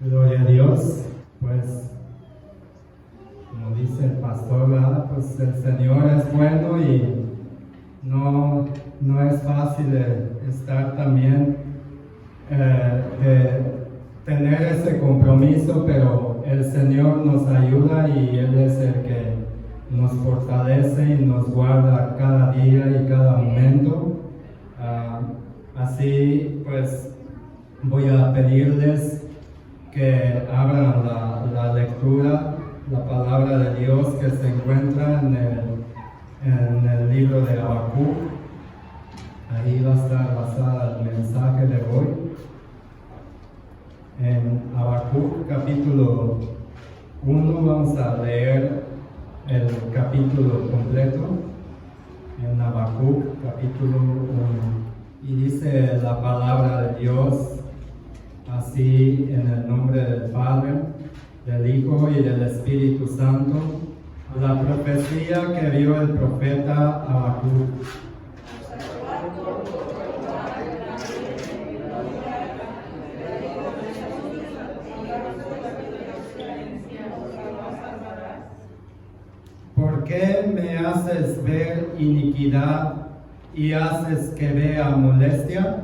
Gloria a Dios. Pues, como dice el pastor, ¿verdad? Pues el Señor es bueno y no es fácil estar también, de tener ese compromiso, pero el Señor nos ayuda y Él es el que nos fortalece y nos guarda cada día y cada momento. Así pues voy a pedirles que abran la lectura, la palabra de Dios que se encuentra en el libro de Habacuc. Ahí va a estar basada el mensaje de hoy. En Habacuc capítulo 1 vamos a leer el capítulo completo. En Habacuc capítulo 1. Y dice la palabra de Dios así, en el nombre del Padre, del Hijo y del Espíritu Santo. La profecía que vio el profeta Habacuc. ¿Por qué me haces ver iniquidad y haces que vea molestia?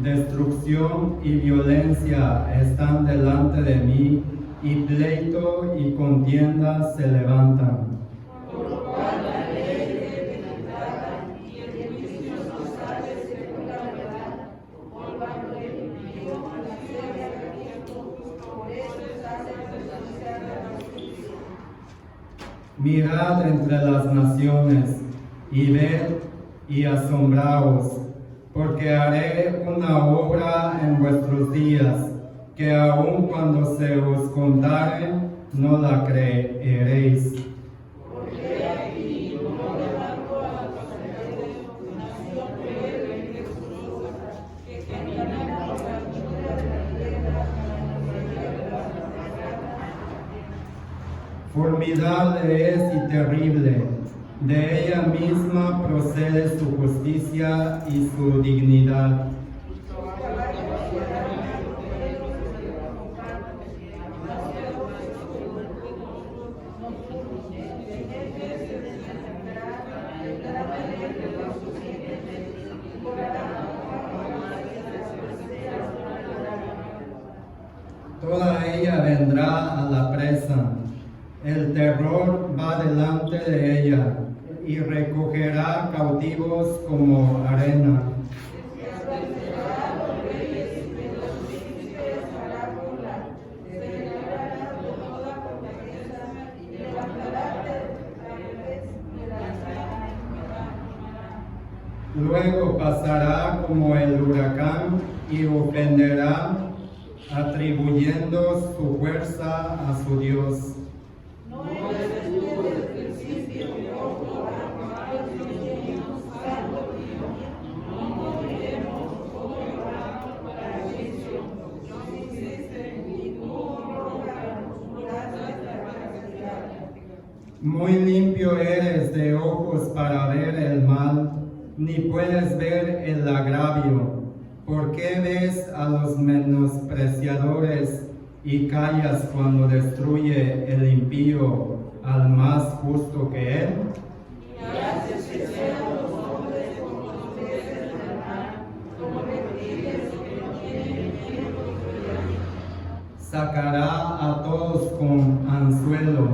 Destrucción y violencia están delante de mí, y pleito y contienda se levantan. Por lo cual la ley te tratan, y el juicio no sale según la verdad. Por cuanto el impío maldice a tiempo, por eso estás denunciada la justicia. Mirad entre las naciones, y ved y asombraos, porque haré una obra en vuestros días, que aun cuando se os contare, no la creeréis. Porque aquí no levanto a los rebeldes, nación rebelde y presurosa, que caminan por la altura de la tierra, formidable es y terrible. De ella misma procede su justicia y su dignidad. Toda ella vendrá a la presa. El terror va delante de ella y recogerá cautivos como arena. Luego pasará como el huracán y ofenderá, atribuyendo su fuerza a su Dios. Muy limpio eres de ojos para ver el mal, ni puedes ver el agravio. ¿Por qué ves a los menospreciadores y callas cuando destruye el impío al más justo que él? Y haces que sean los hombres como los peces del mar, como reptiles que no tienen tiempo de vivir. Sacará a todos con anzuelo,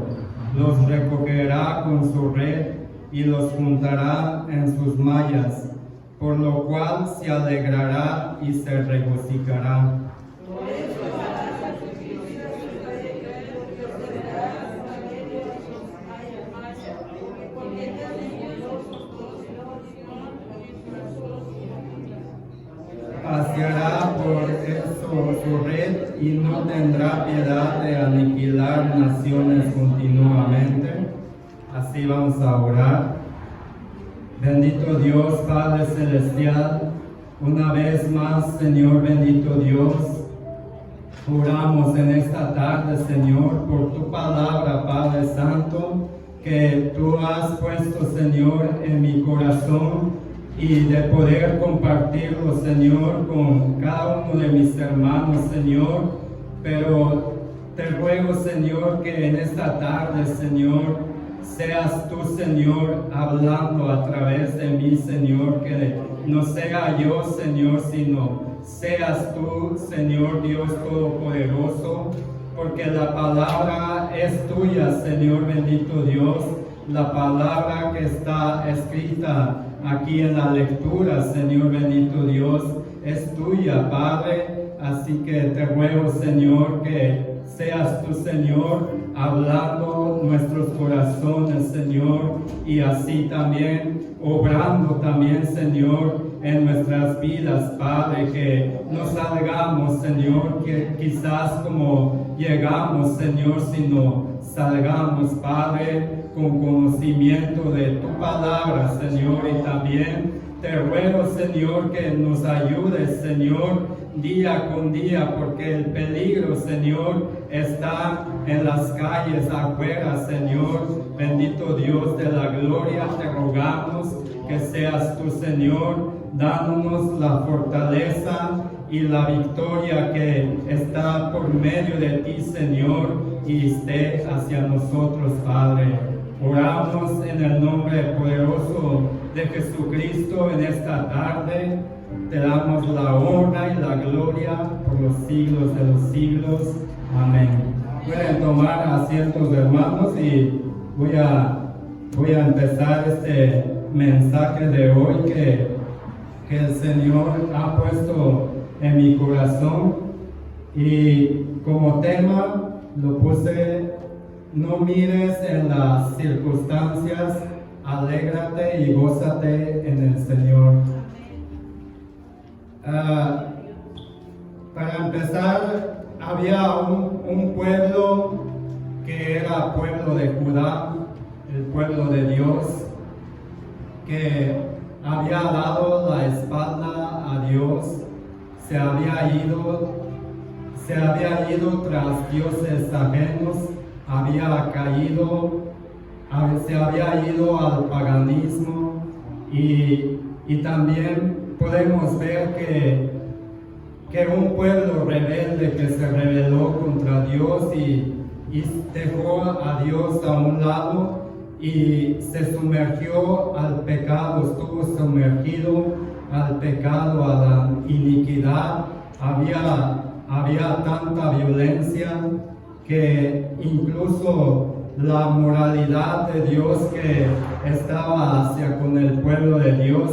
los recogerá con su red y los juntará en sus mallas, por lo cual se alegrará y se regocijará. Paseará por eso su red y no tendrá piedad de aniquilar naciones continuamente. Así vamos a orar. Bendito Dios, Padre Celestial, una vez más, Señor, bendito Dios, oramos en esta tarde, Señor, por tu palabra, Padre Santo, que tú has puesto, Señor, en mi corazón, y de poder compartirlo, Señor, con cada uno de mis hermanos, Señor, pero te ruego, Señor, que en esta tarde, Señor, seas tú, Señor, hablando a través de mí, Señor, que no sea yo, Señor, sino seas tú, Señor Dios Todopoderoso, porque la palabra es tuya, Señor bendito Dios, la palabra que está escrita aquí en la lectura, Señor bendito Dios, es tuya, Padre, así que te ruego, Señor, que seas tú, Señor, hablando nuestros corazones, Señor, y así también obrando también, Señor, en nuestras vidas, Padre, que no salgamos, Señor, que quizás como llegamos, Señor, sino salgamos, Padre, con conocimiento de tu palabra, Señor, y también te ruego, Señor, que nos ayudes, Señor, día con día, porque el peligro, Señor, está en las calles afuera, Señor. Bendito Dios de la gloria, te rogamos que seas tú, Señor, dándonos la fortaleza y la victoria que está por medio de ti, Señor, y esté hacia nosotros, Padre. Oramos en el nombre poderoso de Jesucristo en esta tarde. Te damos la honra y la gloria por los siglos de los siglos. Amén. Pueden tomar asientos, hermanos, y voy a empezar este mensaje de hoy que el Señor ha puesto en mi corazón. Y como tema lo puse: no mires en las circunstancias, alégrate y gózate en el Señor. Para empezar, había un pueblo que era pueblo de Judá, el pueblo de Dios, que había dado la espalda a Dios, se había ido tras dioses ajenos, se había ido al paganismo, y también podemos ver que un pueblo rebelde que se rebeló contra Dios y dejó a Dios a un lado y se sumergió al pecado, estuvo sumergido al pecado, a la iniquidad. Había tanta violencia que incluso la moralidad de Dios que estaba hacia con el pueblo de Dios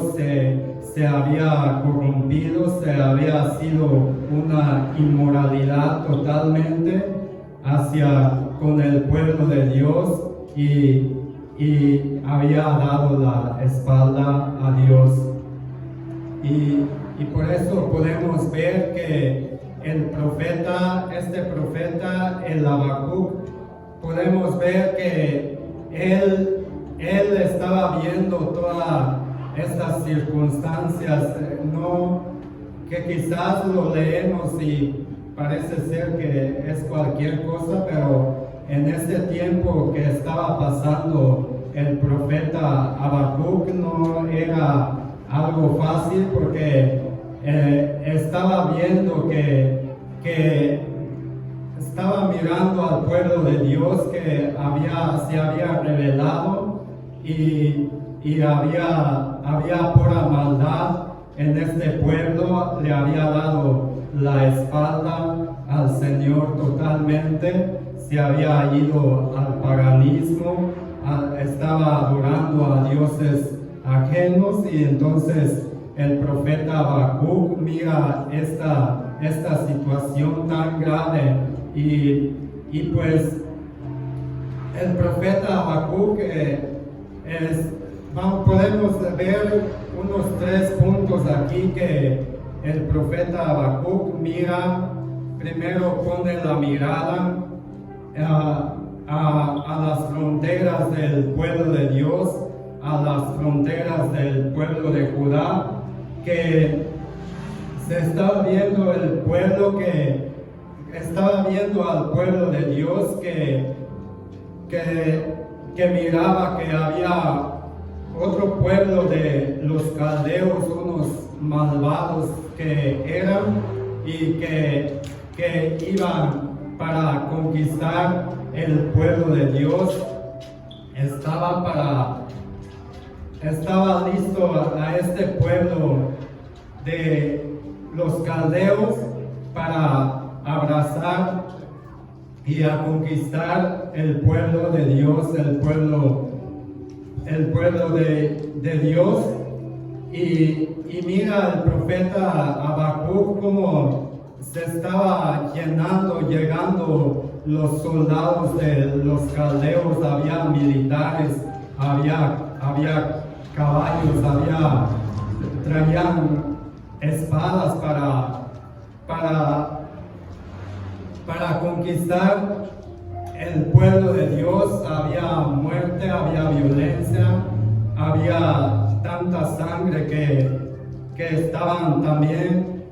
se había corrompido, se había sido una inmoralidad totalmente hacia con el pueblo de Dios y había dado la espalda a Dios. Y por eso podemos ver que el profeta, el Habacuc, podemos ver que él estaba viendo todas estas circunstancias, que quizás lo leemos y parece ser que es cualquier cosa, pero en este tiempo que estaba pasando el profeta Habacuc no era algo fácil, porque estaba viendo que estaba mirando al pueblo de Dios que se había rebelado y había pura maldad en este pueblo, le había dado la espalda al Señor totalmente, se había ido al paganismo, estaba adorando a dioses ajenos. Y entonces el profeta Habacuc mira esta situación tan grave y pues el profeta Habacuc podemos ver unos 3 puntos aquí que el profeta Habacuc mira. Primero pone la mirada a las fronteras del pueblo de Dios, a las fronteras del pueblo de Judá, que se estaba viendo el pueblo que estaba viendo al pueblo de Dios que miraba que había otro pueblo de los caldeos, unos malvados que eran y que iban para conquistar el pueblo de Dios. Estaba listo a este pueblo de los caldeos para abrazar y a conquistar el pueblo de Dios, el pueblo de Dios. Y mira el profeta Habacuc como se estaba llegando los soldados de los caldeos. Había militares, había caballos, traían espadas para conquistar el pueblo de Dios. Había muerte, había violencia, había tanta sangre que estaban también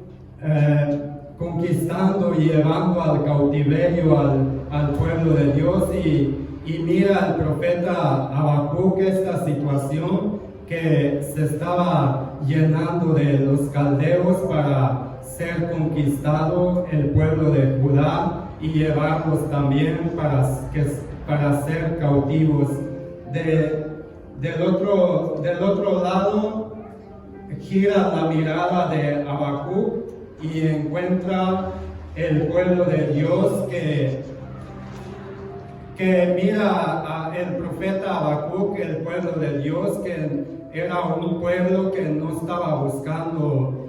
conquistando y llevando al cautiverio al pueblo de Dios. Y mira el profeta Habacuc esta situación, que se estaba llenando de los caldeos para ser conquistado el pueblo de Judá y llevarlos también para ser cautivos. Del otro lado, gira la mirada de Habacuc y encuentra el pueblo de Dios que mira el profeta Habacuc, el pueblo de Dios, que era un pueblo que no estaba buscando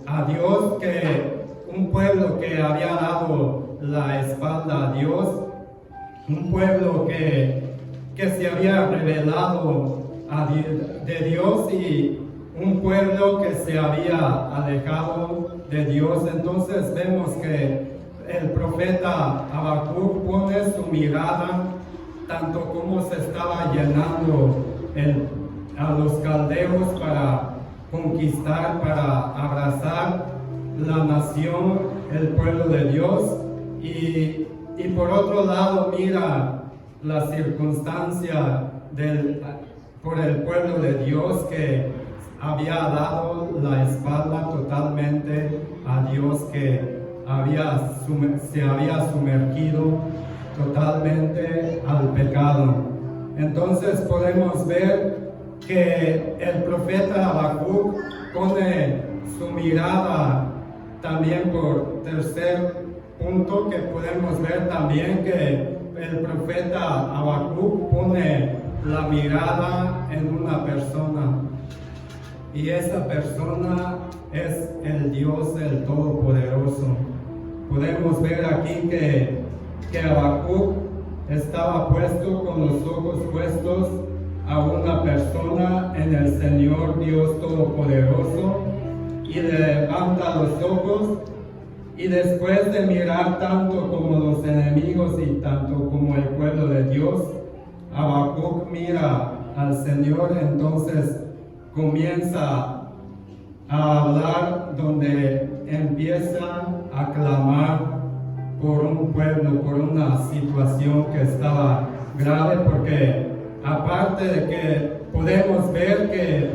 a Dios, un pueblo que había dado la espalda a Dios, un pueblo que se había revelado de Dios, y un pueblo que se había alejado de Dios. Entonces vemos que el profeta Habacuc pone su mirada tanto como se estaba llenando a los caldeos para conquistar, para abrazar la nación, el pueblo de Dios, y por otro lado mira la circunstancia por el pueblo de Dios, que había dado la espalda totalmente a Dios, que se había sumergido totalmente al pecado. Entonces podemos ver que el profeta Habacuc pone su mirada también, por tercer punto, que podemos ver también que el profeta Habacuc pone la mirada en una persona, y esa persona es el Dios, el Todopoderoso. Podemos ver aquí que Habacuc estaba puesto con los ojos puestos a una persona, en el Señor Dios Todopoderoso, y levanta los ojos, y después de mirar tanto como los enemigos y tanto como el pueblo de Dios, Habacuc mira al Señor. Entonces comienza a hablar, donde empieza a clamar por un pueblo, por una situación que estaba grave, porque aparte de que podemos ver que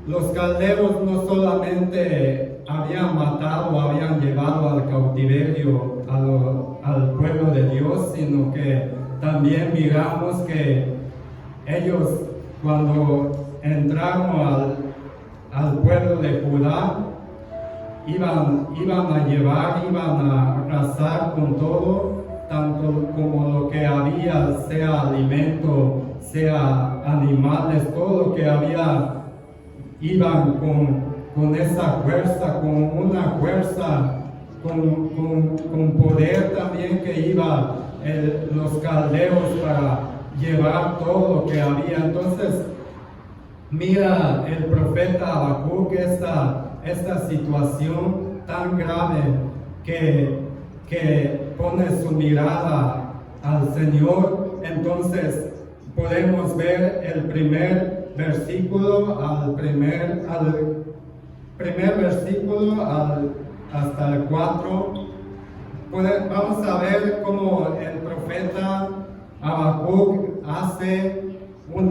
los caldeos no solamente habían matado, habían llevado al cautiverio al pueblo de Dios, sino que también miramos que ellos, cuando entraron al pueblo de Judá, iban a arrasar con todo, tanto como lo que había, sea alimento, sea animales, todo lo que había. Iban con esa fuerza, con una fuerza, con poder también, que iba los caldeos para llevar todo lo que había. Entonces mira el profeta Habacuc esta situación tan grave, que pone su mirada al Señor. Entonces podemos ver el primer versículo, hasta el 4. Vamos a ver cómo el profeta Habacuc hace un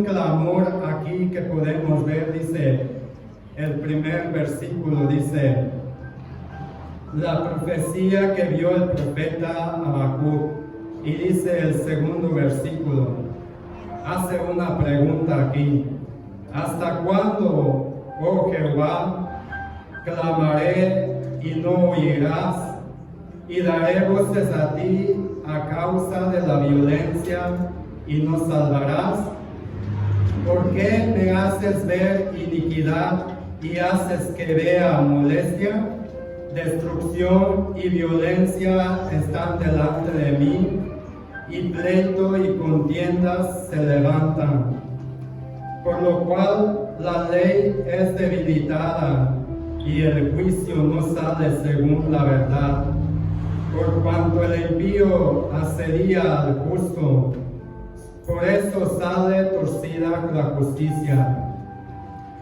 clamor aquí, que podemos ver. Dice: El primer versículo dice: la profecía que vio el profeta Habacuc. Y dice el segundo versículo, hace una pregunta aquí: ¿hasta cuándo, oh Jehová, clamaré y no oirás? Y daré voces a ti a causa de la violencia y no salvarás. ¿Por qué me haces ver iniquidad y haces que vea molestia? Destrucción y violencia están delante de mí, y pleito y contiendas se levantan. Por lo cual la ley es debilitada, y el juicio no sale según la verdad. Por cuanto el impío asedia al justo, por eso sale torcida la justicia.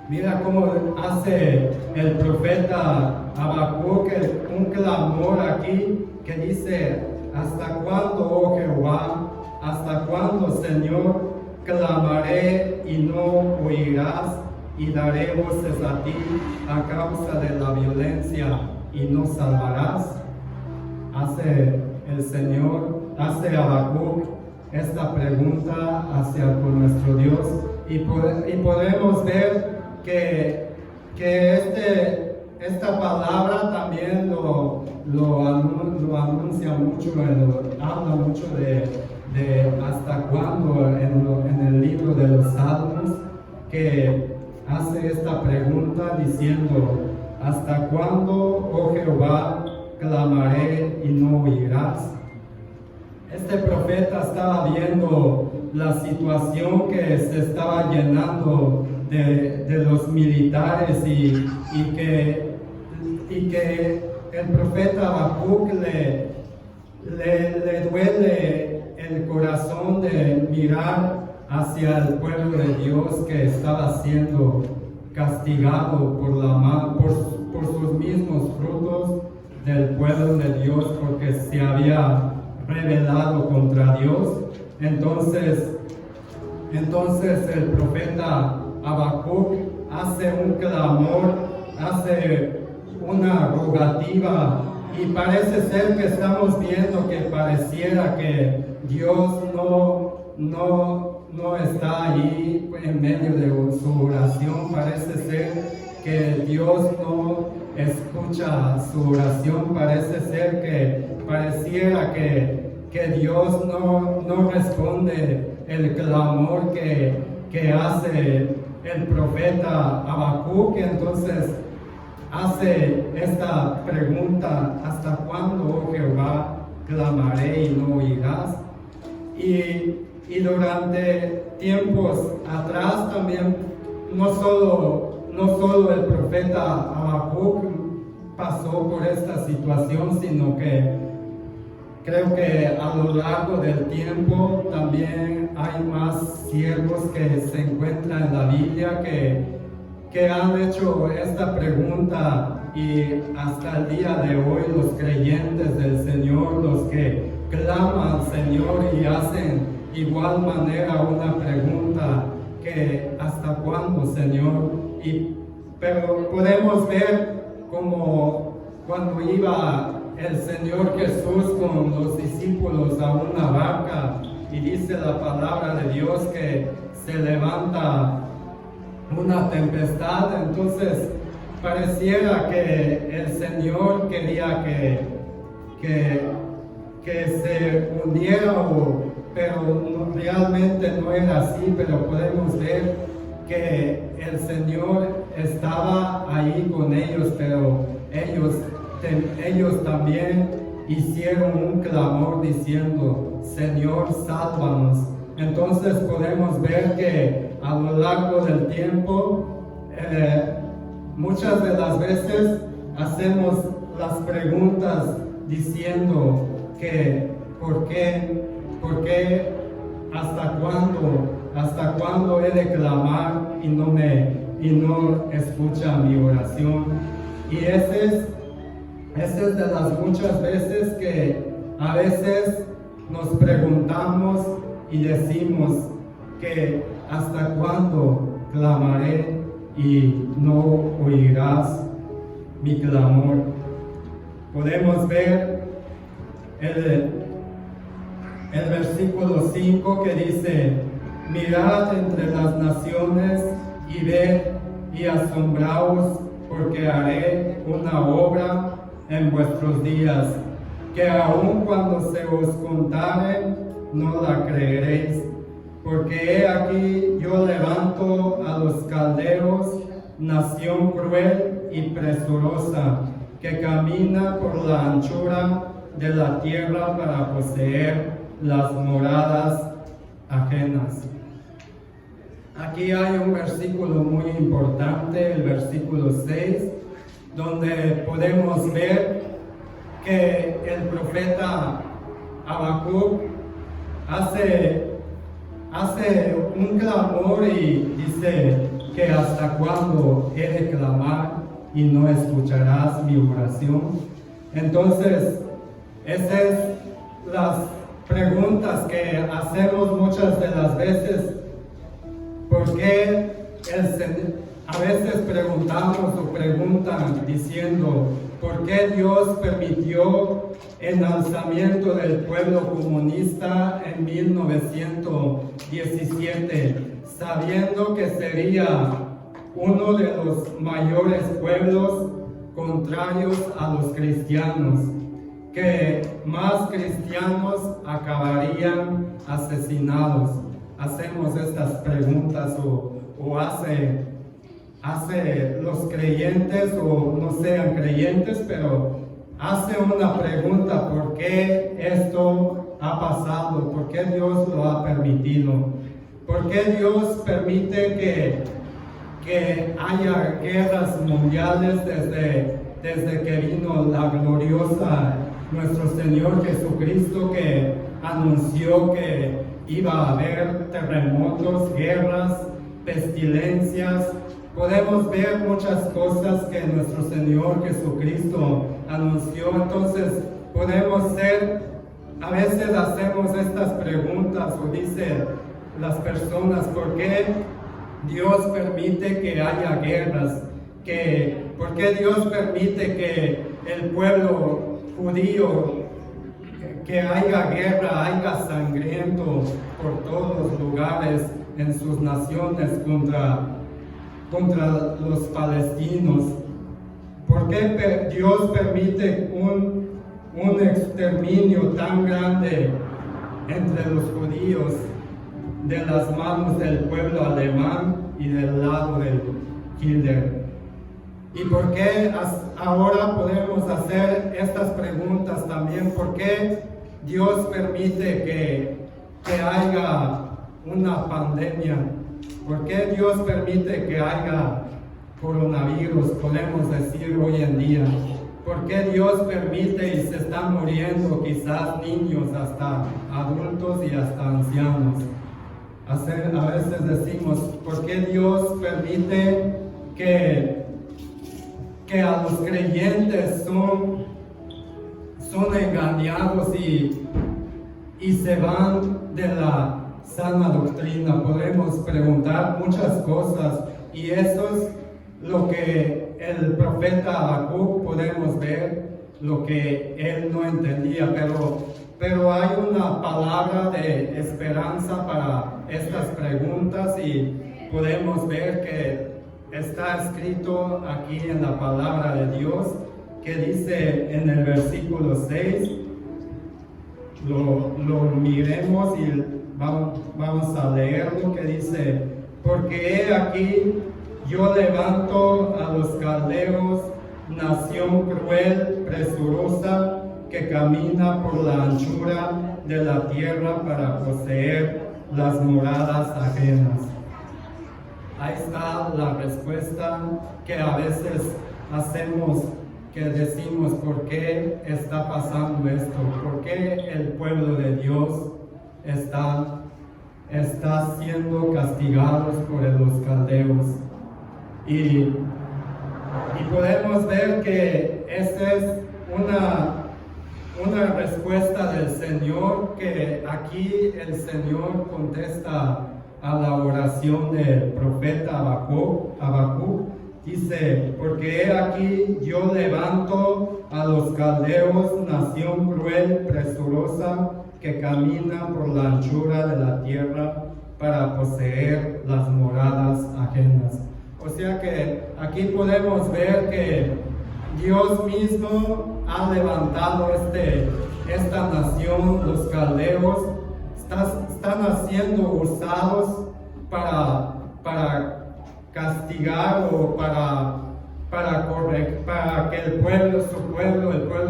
Mira cómo hace el profeta Habacuc un clamor aquí que dice: ¿hasta cuándo, oh Jehová? ¿Hasta cuándo, Señor? Clamaré y no oirás, y daré voces a ti a causa de la violencia y no salvarás. Hace el Señor, hace Habacuc esta pregunta hacia nuestro Dios, y podemos ver que esta palabra también lo anuncia mucho, habla mucho de hasta cuándo en el libro de los Salmos, que hace esta pregunta diciendo: ¿hasta cuándo, oh Jehová, clamaré y no oirás? Este profeta estaba viendo la situación que se estaba llenando de los militares y que el profeta Habacuc le duele el corazón de mirar hacia el pueblo de Dios que estaba siendo castigado por sus mismos frutos del pueblo de Dios, porque se había rebelado contra Dios. Entonces el profeta Habacuc hace un clamor, hace una rogativa, y parece ser que estamos viendo que pareciera que Dios no está allí en medio de su oración. Parece ser que Dios no escucha su oración. Parece ser que pareciera que Dios no responde el clamor que hace el profeta Habacuc. Entonces hace esta pregunta: ¿hasta cuándo, oh Jehová, clamaré y no oirás? Y durante tiempos atrás también, no solo el profeta Habacuc pasó por esta situación, sino que creo que a lo largo del tiempo también hay más siervos que se encuentran en la Biblia que han hecho esta pregunta, y hasta el día de hoy los creyentes del Señor, los que claman al Señor y hacen igual manera una pregunta que: ¿hasta cuándo, Señor? Pero podemos ver como cuando iba el Señor Jesús con los discípulos a una barca, y dice la palabra de Dios que se levanta una tempestad. Entonces pareciera que el Señor quería que se hundiera, pero realmente no era así. Pero podemos ver que el Señor estaba ahí con ellos, pero ellos también hicieron un clamor diciendo: Señor, sálvanos. Entonces podemos ver que a lo largo del tiempo, muchas de las veces hacemos las preguntas diciendo que ¿por qué, hasta cuándo he de clamar y no escucha mi oración? Y esa es de las muchas veces que a veces nos preguntamos y decimos que ¿hasta cuándo clamaré y no oirás mi clamor. Podemos ver el versículo 5 que dice: mirad entre las naciones y ved y asombraos, porque haré una obra en vuestros días, que aun cuando se os contare, no la creeréis. Porque he aquí yo levanto a los caldeos, nación cruel y presurosa, que camina por la anchura de la tierra para poseer las moradas ajenas. Aquí hay un versículo muy importante, el versículo 6, donde podemos ver que el profeta Habacuc hace un clamor y dice que hasta cuándo he de clamar y no escucharás mi oración. Entonces, esas es las preguntas que hacemos muchas de las veces. ¿Por qué a veces preguntamos o preguntan diciendo, ¿por qué Dios permitió el alzamiento del pueblo comunista en 1917, sabiendo que sería uno de los mayores pueblos contrarios a los cristianos, que más cristianos acabarían asesinados? Hacemos estas preguntas o hace los creyentes o no sean creyentes, pero hace una pregunta: ¿por qué esto ha pasado? ¿Por qué Dios lo ha permitido? ¿Por qué Dios permite que haya guerras mundiales desde que vino la gloriosa nuestro Señor Jesucristo, que anunció que iba a haber terremotos, guerras, pestilencias? Podemos ver muchas cosas que nuestro Señor Jesucristo anunció. Entonces a veces hacemos estas preguntas o dicen las personas: ¿por qué Dios permite que haya guerras? ¿Por qué Dios permite que el pueblo judío, que haya guerra, haya sangriento por todos los lugares en sus naciones contra los palestinos? ¿Por qué Dios permite un exterminio tan grande entre los judíos de las manos del pueblo alemán y del lado del Hitler? ¿Y por qué ahora podemos hacer estas preguntas también? ¿Por qué Dios permite que haya una pandemia? ¿Por qué Dios permite que haya coronavirus, podemos decir hoy en día? ¿Por qué Dios permite y se están muriendo quizás niños, hasta adultos y hasta ancianos? A veces decimos: ¿por qué Dios permite que a los creyentes son engañados y se van de la sana doctrina? Podemos preguntar muchas cosas, y eso es lo que el profeta Habacuc podemos ver, lo que él no entendía, pero hay una palabra de esperanza para estas preguntas, y podemos ver que está escrito aquí en la palabra de Dios, que dice en el versículo 6, lo miremos y vamos a leer lo que dice: porque he aquí yo levanto a los caldeos, nación cruel, presurosa, que camina por la anchura de la tierra para poseer las moradas ajenas. Ahí está la respuesta que a veces hacemos, que decimos: ¿por qué está pasando esto? ¿Por qué el pueblo de Dios está siendo castigados por los caldeos? Y podemos ver que esa es una respuesta del Señor, que aquí el Señor contesta a la oración del profeta Habacuc. Dice, porque he aquí yo levanto a los caldeos, nación cruel, presurosa, que camina por la anchura de la tierra para poseer las moradas ajenas. O sea que aquí podemos ver que Dios mismo ha levantado esta nación, los caldeos, están siendo usados para castigar o para que el pueblo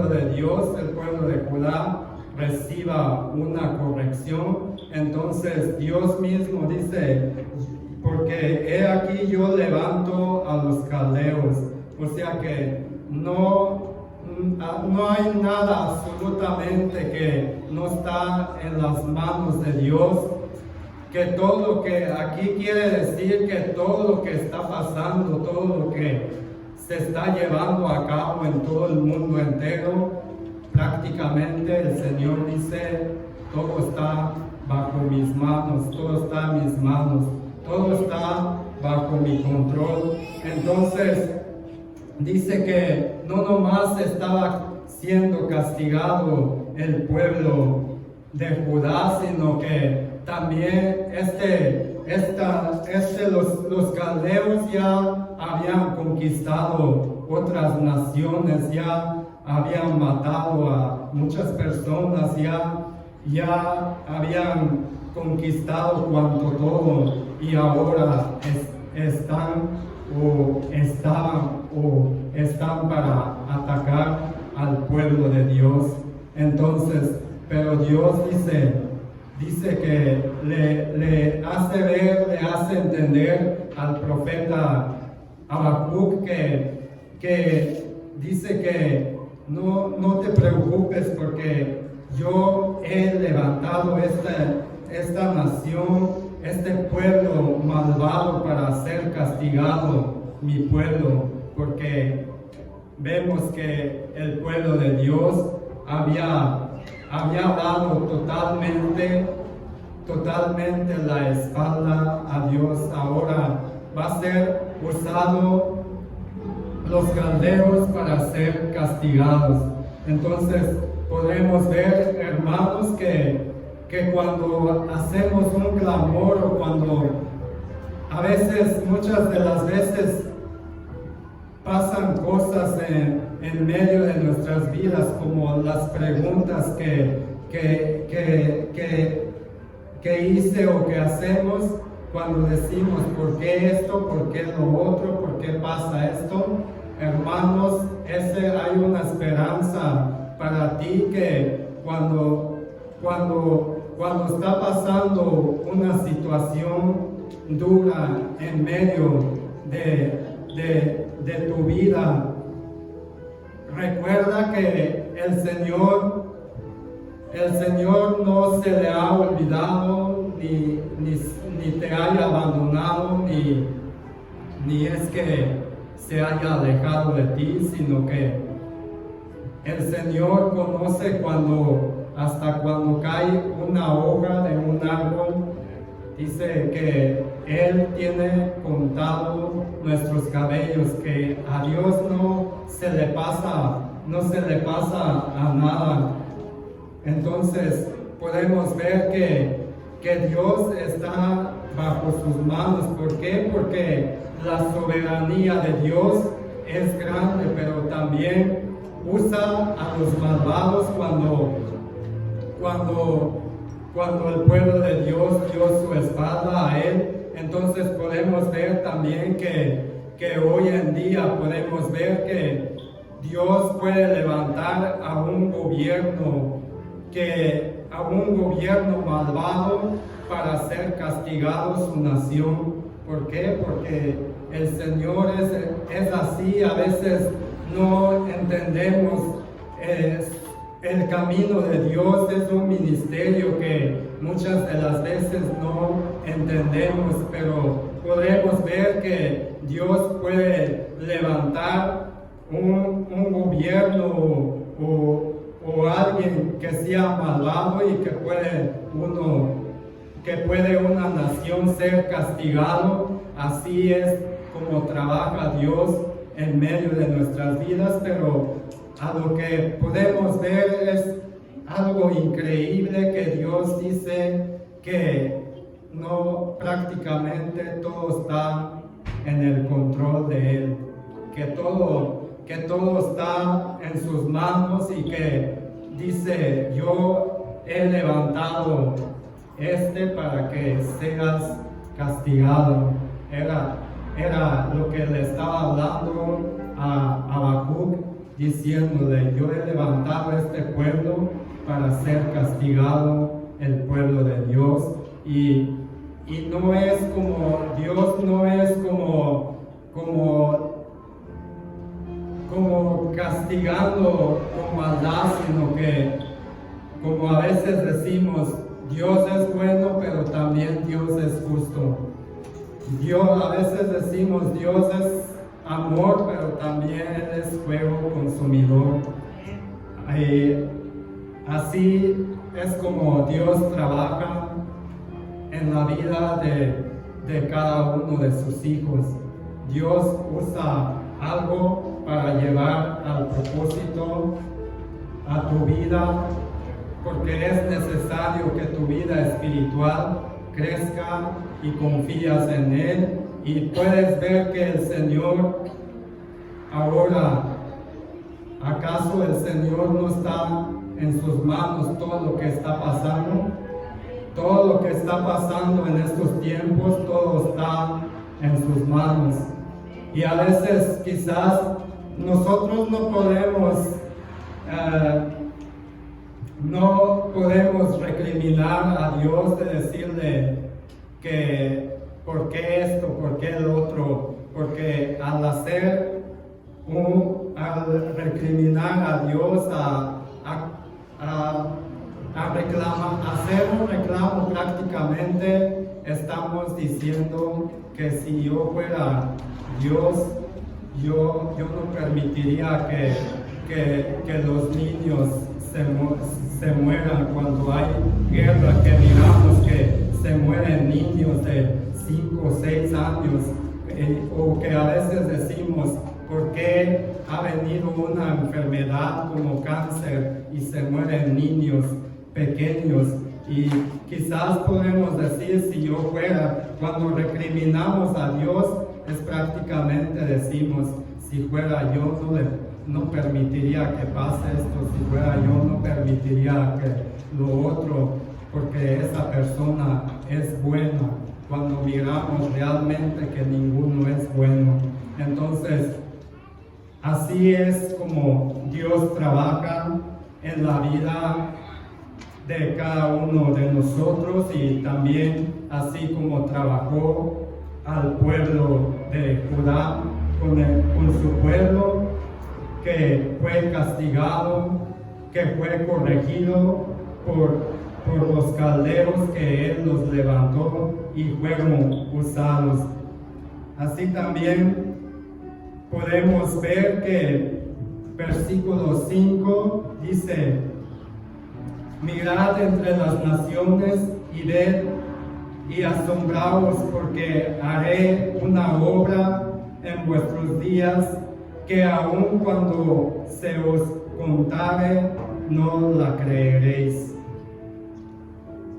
de Dios, el pueblo de Judá, reciba una corrección. Entonces Dios mismo dice, porque he aquí yo levanto a los caldeos. O sea que no hay nada absolutamente que no está en las manos de Dios. Que todo lo que aquí quiere decir que todo lo que está pasando, todo lo que se está llevando a cabo en todo el mundo entero, prácticamente el Señor dice, todo está bajo mis manos, todo está en mis manos, todo está bajo mi control. Entonces, dice que no nomás estaba siendo castigado el pueblo de Judá, sino que también los caldeos ya habían conquistado otras naciones, ya habían matado a muchas personas, ya habían conquistado cuanto todo, y ahora están para atacar al pueblo de Dios. Entonces, pero Dios dice que le hace ver, le hace entender al profeta Habacuc que dice que no te preocupes, porque yo he levantado esta nación, este pueblo malvado, para ser castigado, mi pueblo, porque vemos que el pueblo de Dios había dado totalmente la espalda a Dios. Ahora va a ser usado los caldeos para ser castigados. Entonces podremos ver, hermanos, que cuando hacemos un clamor, o cuando muchas de las veces pasan cosas en medio de nuestras vidas, como las preguntas que hice o que hacemos, cuando decimos, ¿por qué esto? ¿Por qué lo otro? ¿Por qué pasa esto? Hermanos, hay una esperanza para ti, que cuando está pasando una situación dura en medio de tu vida, recuerda que el Señor no se le ha olvidado, ni te haya abandonado, ni es que se haya alejado de ti, sino que el Señor conoce hasta cuando cae una hoja de un árbol. Dice que Él tiene contado nuestros cabellos, que a Dios no se le pasa a nada. Entonces podemos ver que Dios está bajo sus manos. ¿Por qué? Porque la soberanía de Dios es grande, pero también usa a los malvados cuando el pueblo de Dios dio su espalda a Él. Entonces podemos ver también que hoy en día podemos ver que Dios puede levantar a un gobierno malvado para ser castigado su nación. ¿Por qué? Porque el Señor es así. A veces no entendemos el camino de Dios. Es un ministerio que muchas de las veces no entendemos, pero podemos ver que Dios puede levantar un gobierno o alguien que sea malvado, y que que puede una nación ser castigado, así es como trabaja Dios en medio de nuestras vidas, pero a lo que podemos ver es algo increíble que Dios dice que no, prácticamente todo está en el control de Él, que todo está en sus manos y que dice, yo he levantado para que seas castigado. Era lo que le estaba hablando a Habacuc, diciéndole, yo he levantado este pueblo para ser castigado, el pueblo de Dios. Y no es como, Dios no es como castigando con maldad, sino que, como a veces decimos, Dios es bueno, pero también Dios es justo. A veces decimos, Dios es amor, pero también Él es fuego consumidor. Así es como Dios trabaja en la vida de cada uno de sus hijos. Dios usa algo para llevar al propósito a tu vida, porque es necesario que tu vida espiritual crezca y confías en Él, y puedes ver que el Señor ahora, ¿acaso el Señor no está en sus manos todo lo que está pasando? Todo lo que está pasando en estos tiempos, todo está en sus manos. Y a veces quizás nosotros no podemos recriminar a Dios de decirle que por qué esto, por qué el otro, porque al recriminar a Dios, hacer un reclamo, prácticamente estamos diciendo que si yo fuera Dios, yo no permitiría que los niños se mueran cuando hay guerra, que miramos que se mueren niños de 5 o 6 años, o que a veces decimos, ¿por qué ha venido una enfermedad como cáncer y se mueren niños pequeños? Y quizás podemos decir, si yo fuera, cuando recriminamos a Dios, es prácticamente decimos, si fuera yo no permitiría que pase esto, si fuera yo no permitiría que lo otro, porque esa persona es buena, cuando miramos realmente que ninguno es bueno. Entonces, así es como Dios trabaja en la vida de cada uno de nosotros, y también así como trabajó al pueblo de Judá con su pueblo, que fue castigado, que fue corregido por los caldeos, que Él los levantó y fueron usados. Así también podemos ver que versículo 5 dice, mirad entre las naciones y ved y asombraos, porque haré una obra en vuestros días que aun cuando se os contare no la creeréis.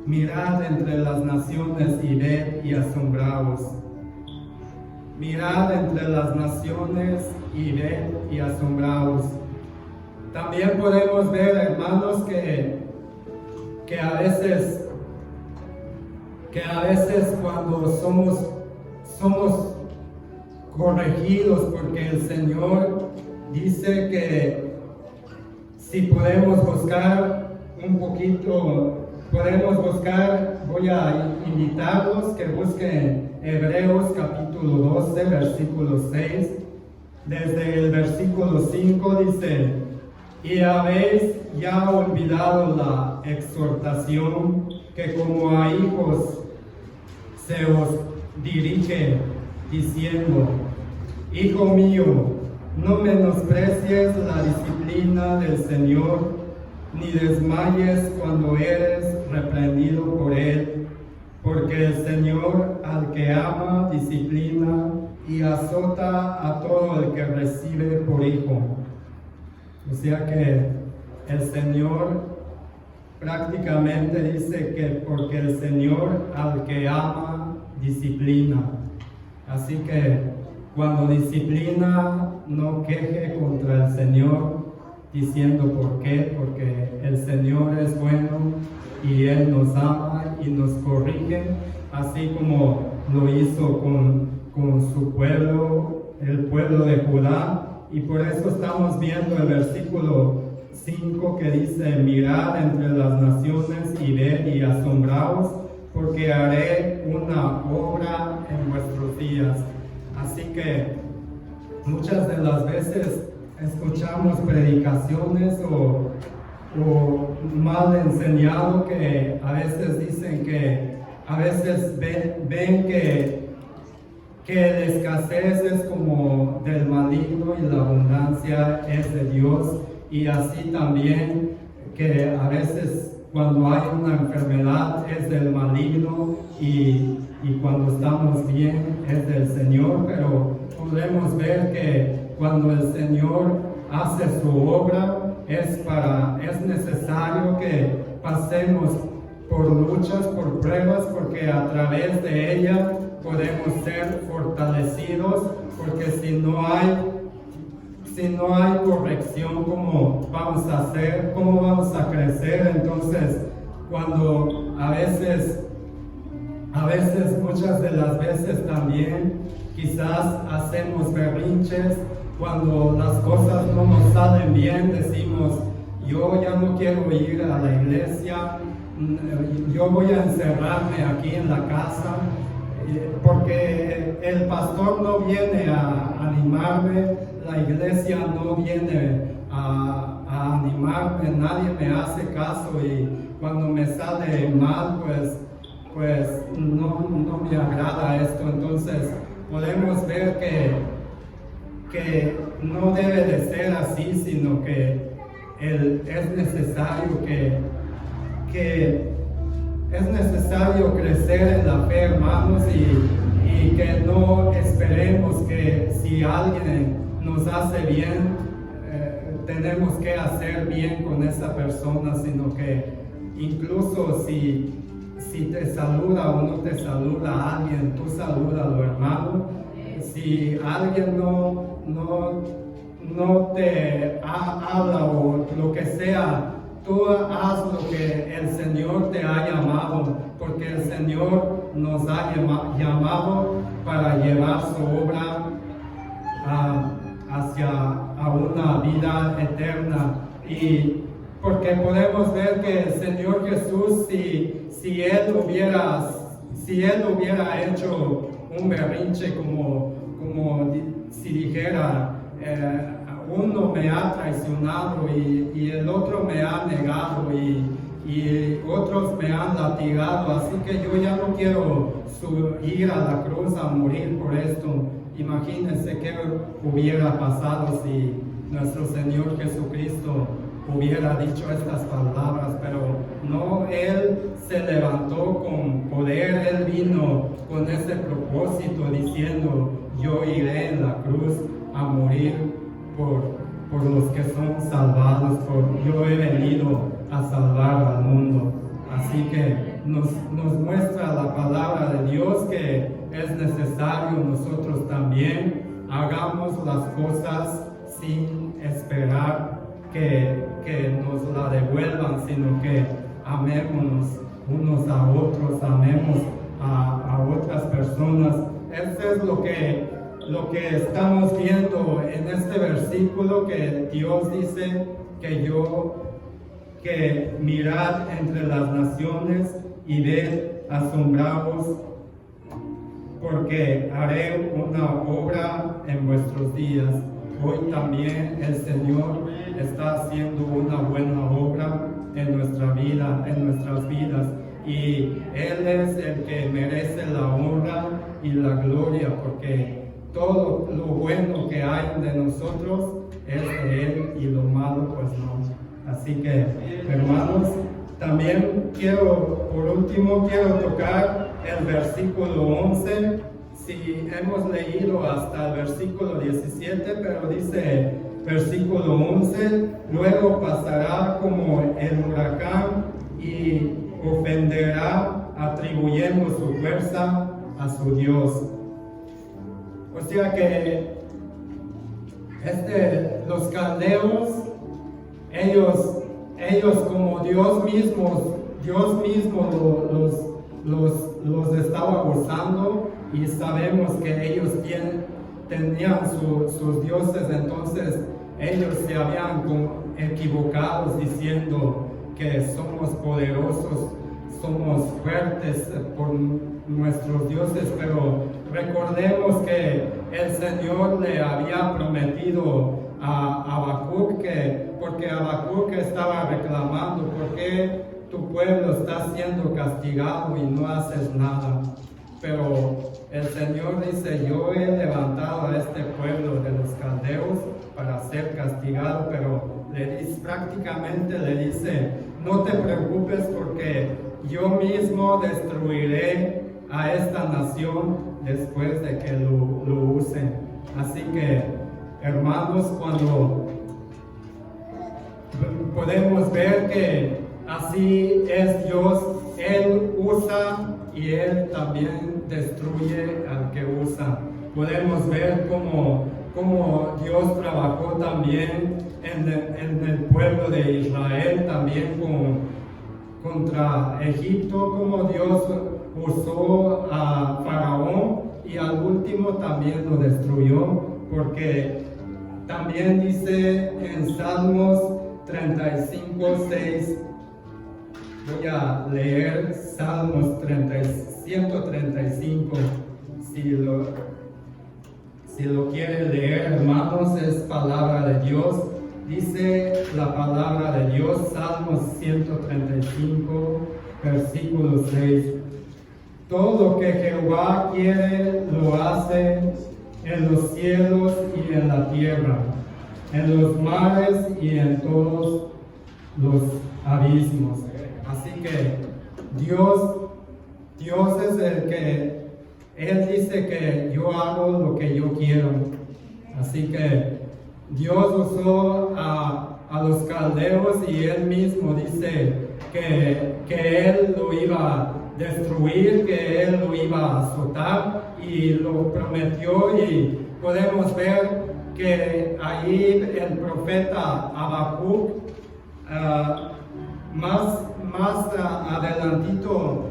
Mirad entre las naciones y ved y asombraos. Mirad entre las naciones y ved y asombraos. También podemos ver, hermanos, que a veces cuando somos corregidos, porque el Señor dice que si podemos buscar un poquito, voy a invitarlos que busquen Hebreos capítulo 12, versículo 6. Desde el versículo 5 dice, y habéis ya olvidado la exhortación que como a hijos se os dirige, diciendo, hijo mío, no menosprecies la disciplina del Señor, ni desmayes cuando eres reprendido por Él, porque el Señor al que ama disciplina y azota a todo el que recibe por hijo. O sea que el Señor prácticamente dice que porque el Señor al que ama disciplina. Así que cuando disciplina, no queje contra el Señor diciendo por qué, porque el Señor es bueno y Él nos ama y nos corrige, así como lo hizo con su pueblo, el pueblo de Judá. Y por eso estamos viendo el versículo 5 que dice: mirad entre las naciones y ved y asombraos, porque haré una obra en vuestros días. Así que muchas de las veces escuchamos predicaciones o mal enseñado que a veces dicen que a veces ven que la escasez es como del maligno y la abundancia es de Dios, y así también que a veces cuando hay una enfermedad es del maligno y cuando estamos bien es del Señor. Pero podemos ver que cuando el Señor hace su obra es necesario que pasemos por luchas, por pruebas, porque a través de ella podemos ser fortalecidos, porque si no hay corrección, ¿cómo vamos a hacer? ¿Cómo vamos a crecer? Entonces, cuando a veces, muchas de las veces también, quizás hacemos berrinches, cuando las cosas no nos salen bien, decimos: yo ya no quiero ir a la iglesia, yo voy a encerrarme aquí en la casa, porque el pastor no viene a animarme, la iglesia no viene a animarme, nadie me hace caso, y cuando me sale mal, pues no me agrada esto. Entonces podemos ver que no debe de ser así, sino que es necesario es necesario crecer en la fe, hermanos, y que no esperemos que si alguien nos hace bien, tenemos que hacer bien con esa persona, sino que incluso si te saluda o no te saluda a alguien, tú salúdalo, hermano. Si alguien no te habla o lo que sea, tú haz lo que el Señor te ha llamado, porque el Señor nos ha llamado para llevar su obra hacia una vida eterna. Y porque podemos ver que el Señor Jesús, si Él hubiera hecho un berrinche como si dijera: uno me ha traicionado y el otro me ha negado y otros me han latigado, así que yo ya no quiero ir a la cruz a morir por esto. Imagínense qué hubiera pasado si nuestro Señor Jesucristo hubiera dicho estas palabras, pero no, Él se levantó con poder, Él vino con ese propósito diciendo: yo iré en la cruz a morir por los que son salvados, yo he venido a salvar al mundo. Así que nos muestra la palabra de Dios que es necesario nosotros también hagamos las cosas sin esperar que nos la devuelvan, sino que amémonos unos a otros, amemos a otras personas. Eso es lo que estamos viendo en este versículo, que Dios dice que mirad entre las naciones y ved, asombraos, porque haré una obra en vuestros días. Hoy también el Señor está haciendo una buena obra en nuestra vida, en nuestras vidas, y Él es el que merece la honra y la gloria, porque todo lo bueno que hay de nosotros es de Él y lo malo pues no. Así que, hermanos, también por último quiero tocar el versículo 11, si hemos leído hasta el versículo 17, pero dice versículo 11, luego pasará como el huracán y ofenderá atribuyendo su fuerza a su Dios. O sea que los caldeos, ellos como Dios mismo los estaba usando, y sabemos que ellos tenían sus dioses. Entonces ellos se habían equivocado diciendo que somos poderosos, somos fuertes por nuestros dioses, pero recordemos que el Señor le había prometido a Habacuc porque Habacuc estaba reclamando: ¿por qué tu pueblo está siendo castigado y no haces nada? Pero el Señor dice: yo he levantado a este pueblo de los caldeos para ser castigado, pero prácticamente le dice: no te preocupes, porque yo mismo destruiré a esta nación después de que lo usen. Así que, hermanos, cuando podemos ver que así es Dios, Él usa y Él también destruye al que usa. Podemos ver cómo Dios trabajó también en el pueblo de Israel, también contra Egipto, como Dios usó a Faraón y al último también lo destruyó, porque también dice en Salmos 35:6, voy a leer Salmos 135, si lo quieren leer, hermanos, es palabra de Dios. Dice la palabra de Dios, Salmos 135, versículo 6. Todo lo que Jehová quiere lo hace en los cielos y en la tierra, en los mares y en todos los abismos. Así que Dios es el que, Él dice que yo hago lo que yo quiero. Así que Dios usó a los caldeos y Él mismo dice que Él lo iba a destruir, que Él lo iba a azotar, y lo prometió. Y podemos ver que ahí el profeta Habacuc, más adelantito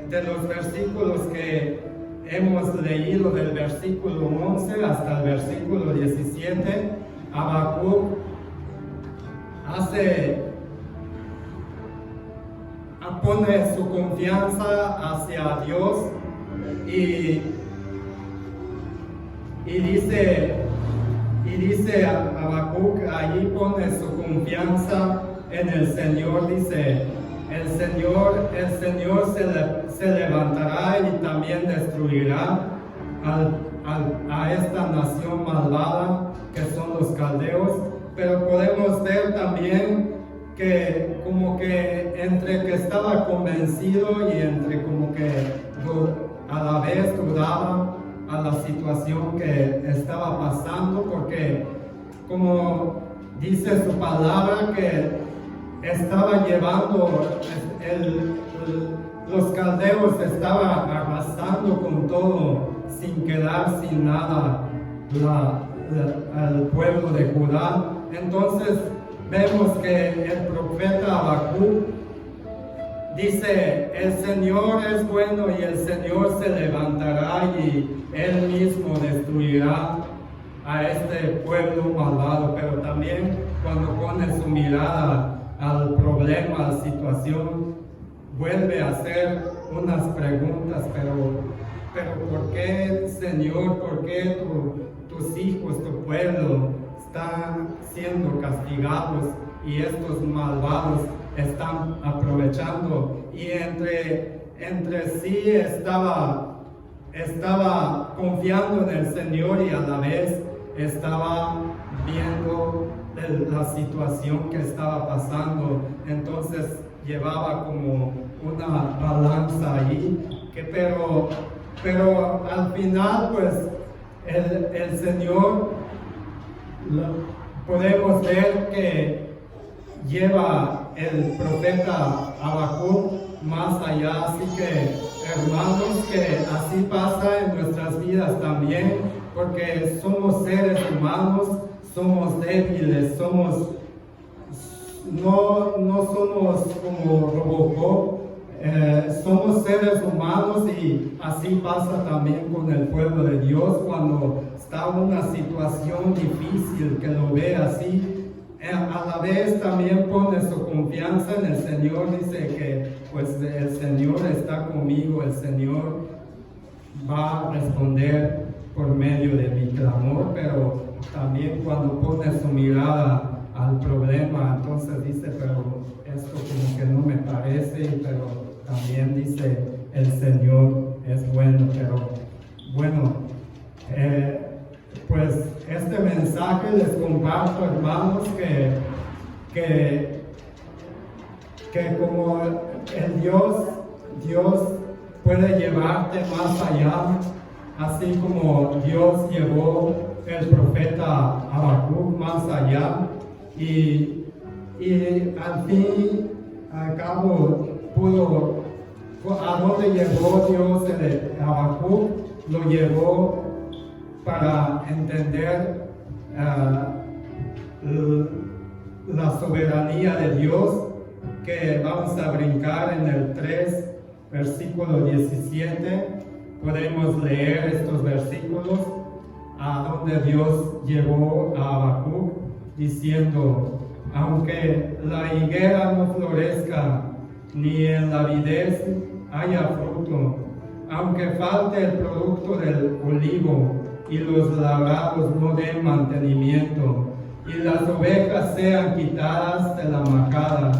de los versículos que hemos leído, del versículo 11 hasta el versículo 17, Habacuc pone su confianza hacia Dios y dice Habacuc, allí pone su confianza en el Señor. Dice: el Señor se levantará y también destruirá a esta nación malvada que son los caldeos. Pero podemos ver también que como que entre que estaba convencido y entre como que a la vez dudaba a la situación que estaba pasando, porque como dice su palabra, que estaba llevando los caldeos estaban arrasando con todo, sin quedar sin nada al pueblo de Judá. Entonces vemos que el profeta Habacuc dice: el Señor es bueno y el Señor se levantará y Él mismo destruirá a este pueblo malvado. Pero también cuando pone su mirada al problema, a la situación, vuelve a hacer unas preguntas: pero ¿por qué, Señor? ¿Por qué tus hijos, tu pueblo, están siendo castigados y estos malvados están aprovechando? Y entre sí estaba confiando en el Señor y a la vez estaba viendo la situación que estaba pasando. Entonces llevaba como una balanza ahí pero al final pues el Señor podemos ver que lleva el profeta Habacuc más allá, así que hermanos, que así pasa en nuestras vidas también, porque somos seres humanos, somos débiles, no somos como Robocop, somos seres humanos, y así pasa también con el pueblo de Dios cuando está en una situación difícil, que lo ve así. A la vez también pone su confianza en el Señor, dice que pues el Señor está conmigo, el Señor va a responder por medio de mi clamor, pero también cuando pone su mirada al problema, entonces dice, pero esto como que no me parece, pero también dice, el Señor es bueno. Pero bueno, pues este mensaje les comparto, hermanos, que como el Dios puede llevarte más allá, así como Dios llevó el profeta Habacuc más allá, y al fin al cabo a dónde llevó Dios el Habacuc, lo llevó para entender la soberanía de Dios, que vamos a brincar en el 3, versículo 17. Podemos leer estos versículos a donde Dios llevó a Habacuc, diciendo: aunque la higuera no florezca, ni en la vides haya fruto, aunque falte el producto del olivo, y los labrados no den mantenimiento, y las ovejas sean quitadas de la majada,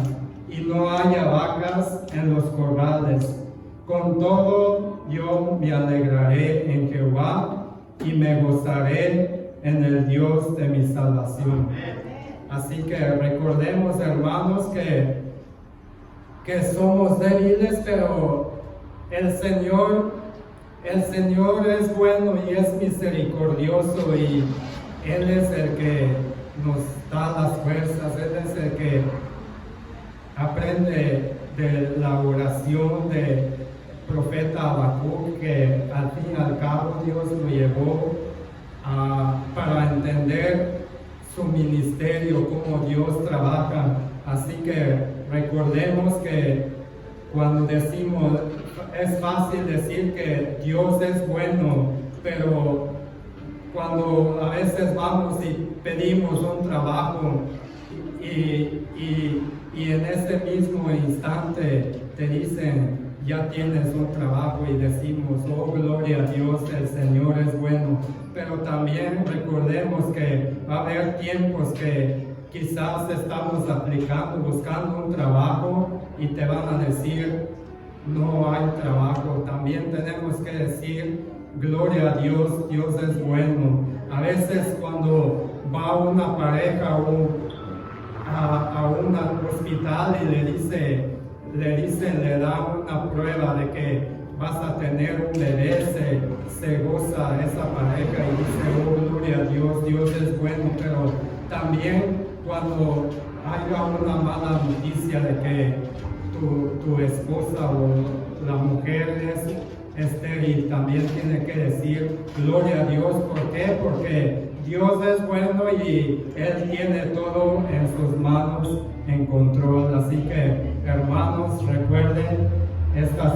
y no haya vacas en los corrales, con todo yo me alegraré en Jehová, y me gozaré en el Dios de mi salvación. Así que recordemos, hermanos, que somos débiles, pero el Señor es bueno y es misericordioso, y Él es el que nos da las fuerzas, Él es el que aprende de la oración del profeta Habacuc, que al fin y al cabo Dios lo llevó para entender su ministerio, cómo Dios trabaja. Así que recordemos que cuando decimos, es fácil decir que Dios es bueno, pero cuando a veces vamos y pedimos un trabajo y en ese mismo instante te dicen, ya tienes un trabajo, y decimos, oh gloria a Dios, el Señor es bueno. Pero también recordemos que va a haber tiempos que quizás estamos buscando un trabajo, y te van a decir, no hay trabajo. También tenemos que decir, gloria a Dios, Dios es bueno. A veces cuando va una pareja a un hospital y le da una prueba de que vas a tener un bebé, se goza esa pareja y dice, oh gloria a Dios, Dios es bueno. Pero también cuando haya una mala noticia de que tu esposa o la mujer es estéril, también tiene que decir, gloria a Dios. ¿Por qué? Porque Dios es bueno y Él tiene todo en sus manos, en control. Así que, hermanos, recuerden estas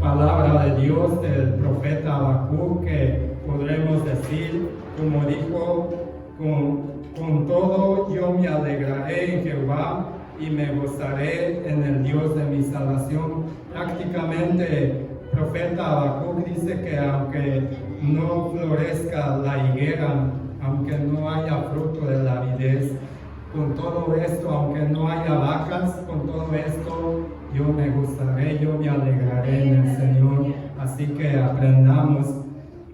palabra de Dios del profeta Habacuc, que podremos decir, como dijo, con todo yo me alegraré en Jehová, y me gozaré en el Dios de mi salvación. Prácticamente el profeta Habacuc dice que aunque no florezca la higuera, aunque no haya fruto de la vides, con todo esto, aunque no haya vacas, con todo esto yo me gozaré, yo me alegraré en el Señor. Así que aprendamos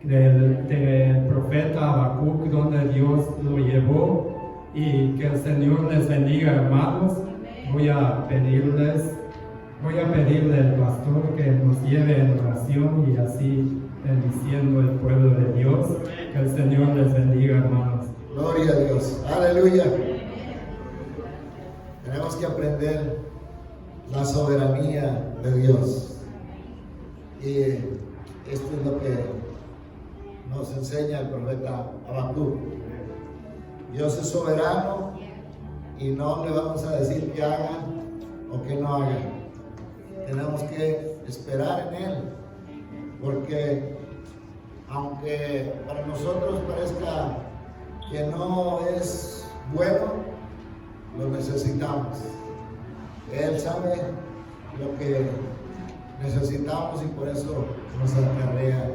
del profeta Habacuc, donde Dios lo llevó, y que el Señor les bendiga, hermanos. Voy a pedirles Voy a pedirle al pastor que nos lleve en oración y así bendiciendo el pueblo de Dios. Que el Señor les bendiga, hermanos. Gloria a Dios. Aleluya. Tenemos que aprender la soberanía de Dios. Y esto es lo que nos enseña el profeta Habacuc. Dios es soberano y no le vamos a decir que haga o que no haga. Tenemos que esperar en Él, porque aunque para nosotros parezca que no es bueno, lo necesitamos. Él sabe lo que necesitamos y por eso nos acarrea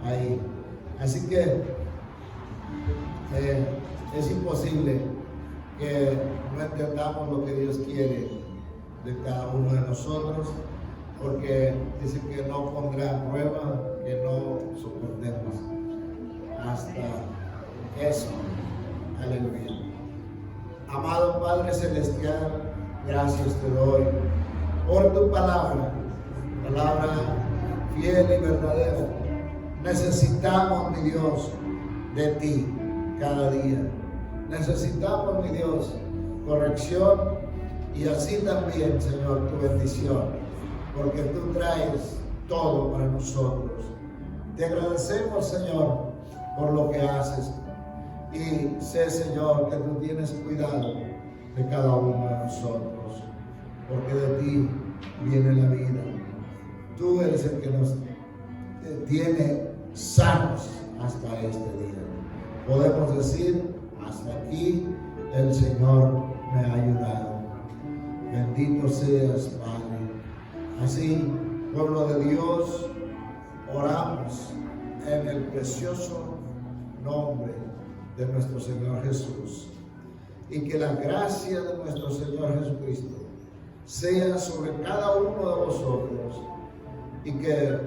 ahí. Así que es imposible que no entendamos lo que Dios quiere de cada uno de nosotros, porque dice que no pondrá prueba que no soportemos hasta eso. Aleluya. Amado Padre Celestial, gracias te doy por tu palabra fiel y verdadera. Necesitamos, mi Dios, de ti cada día. Necesitamos, mi Dios, corrección y así también, Señor, tu bendición, porque tú traes todo para nosotros. Te agradecemos, Señor, por lo que haces y sé, Señor, que tú tienes cuidado de cada uno de nosotros, porque de ti viene la vida. Tú eres el que nos tiene sanos hasta este día. Podemos decir, hasta aquí el Señor me ha ayudado. Bendito seas, Padre. Así, pueblo de Dios, oramos en el precioso nombre de nuestro Señor Jesús. Y que la gracia de nuestro Señor Jesucristo sea sobre cada uno de vosotros. Y que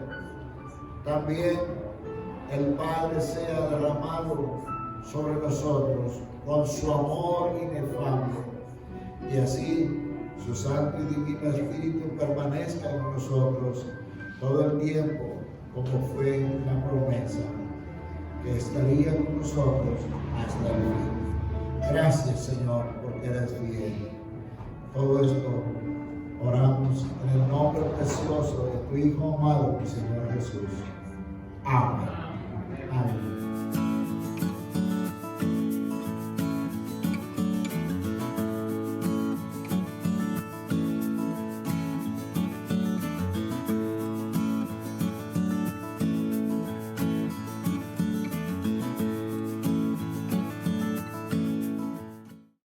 también el Padre sea derramado sobre nosotros con su amor inefable. Y así su Santo y Divino Espíritu permanezca en nosotros todo el tiempo, como fue la promesa, que estaría con nosotros hasta el fin. Gracias, Señor, porque eres fiel. Todo esto oramos en el nombre precioso de tu Hijo amado, mi Señor Jesús. Amén. Amén.